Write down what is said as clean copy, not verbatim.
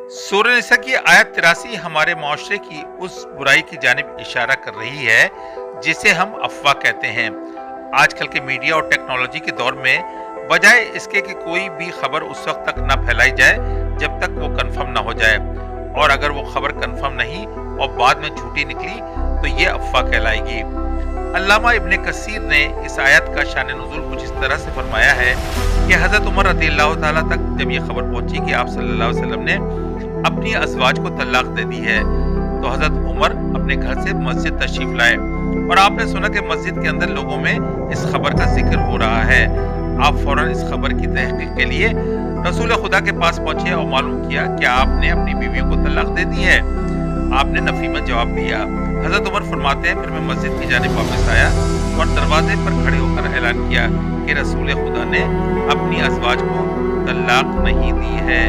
सूरह निसा की आयत 83 हमारे माशरे की उस बुराई की जानिब इशारा कर रही है जिसे हम अफवाह कहते हैं। आजकल के मीडिया और टेक्नोलॉजी के दौर में बजाय इसके कि कोई भी खबर उस वक्त तक ना फैलाई जाए जब तक वो कंफर्म ना हो जाए, और अगर वो खबर कंफर्म नहीं और बाद में झूठी निकली तो ये अफवाह कहलाएगी। अल्लामा इब्ने कसीर ने इस आयत का शान नुज़ूल कुछ इस तरह से फरमाया है कि हज़रत उमर रज़ियल्लाहु ताला तक जब ये खबर पहुंची कि आप सल्लल्लाहु अलैहि वसल्लम ने अपनी अज़वाज को तलाक दे दी है, तो हज़रत उमर अपने घर से मस्जिद तशरीफ लाए और आपने सुना कि मस्जिद के अंदर लोगों में इस खबर का जिक्र हो रहा है। आप फौरन इस खबर की तहकीक के लिए रसूल खुदा के पास पहुंचे और मालूम किया कि आपने अपनी बीवियों को तलाक दे दी है। आपने नफी में जवाब दिया। हज़रत उमर फरमाते हैं, फिर मैं मस्जिद की जानिब वापस आया और दरवाजे पर खड़े होकर ऐलान किया कि रसूल खुदा ने अपनी अज़वाज को तलाक नहीं दी है।